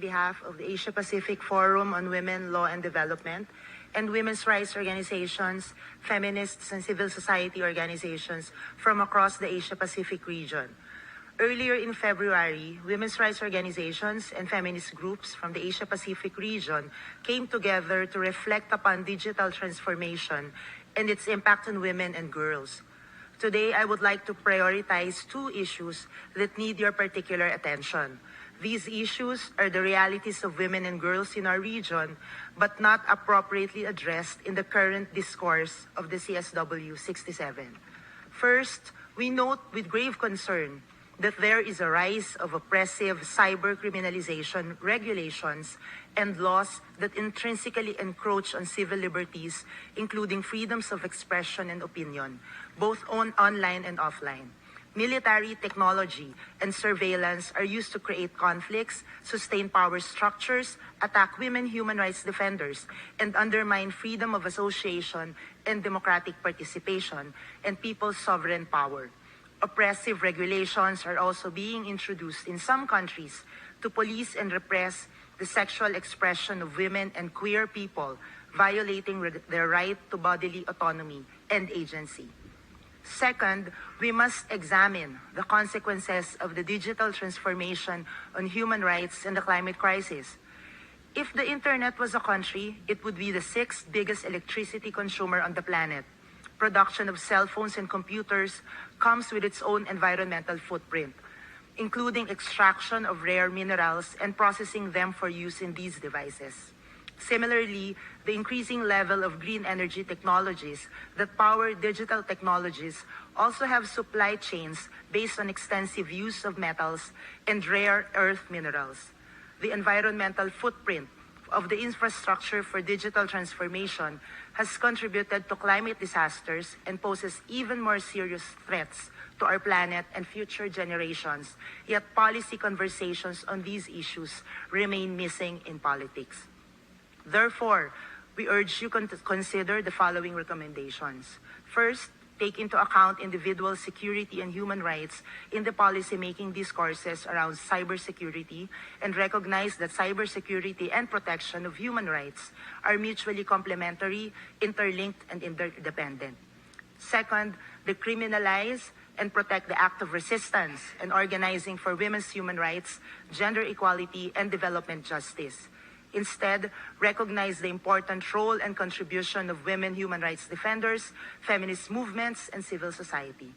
behalf of the Asia-Pacific Forum on Women, Law and Development, and women's rights organizations, feminists, and civil society organizations from across the Asia-Pacific region. Earlier in February, women's rights organizations and feminist groups from the Asia-Pacific region came together to reflect upon digital transformation and its impact on women and girls. Today, I would like to prioritize two issues that need your particular attention. These issues are the realities of women and girls in our region, but not appropriately addressed in the current discourse of the CSW67. First, we note with grave concern that there is a rise of oppressive cyber criminalisation regulations and laws that intrinsically encroach on civil liberties, including freedoms of expression and opinion, both online and offline. Military technology and surveillance are used to create conflicts, sustain power structures, attack women human rights defenders, and undermine freedom of association and democratic participation and people's sovereign power. Oppressive regulations are also being introduced in some countries to police and repress the sexual expression of women and queer people, violating their right to bodily autonomy and agency. Second, we must examine the consequences of the digital transformation on human rights and the climate crisis. If the internet was a country, it would be the sixth biggest electricity consumer on the planet. Production of cell phones and computers comes with its own environmental footprint, including extraction of rare minerals and processing them for use in these devices. Similarly, the increasing level of green energy technologies that power digital technologies also have supply chains based on extensive use of metals and rare earth minerals. The environmental footprint of the infrastructure for digital transformation has contributed to climate disasters and poses even more serious threats to our planet and future generations, yet policy conversations on these issues remain missing in politics. Therefore, we urge you to consider the following recommendations. First, take into account individual security and human rights in the policy-making discourses around cybersecurity and recognize that cybersecurity and protection of human rights are mutually complementary, interlinked, and interdependent. Second, decriminalise and protect the act of resistance and organizing for women's human rights, gender equality, and development justice. Instead, recognize the important role and contribution of women human rights defenders, feminist movements, and civil society.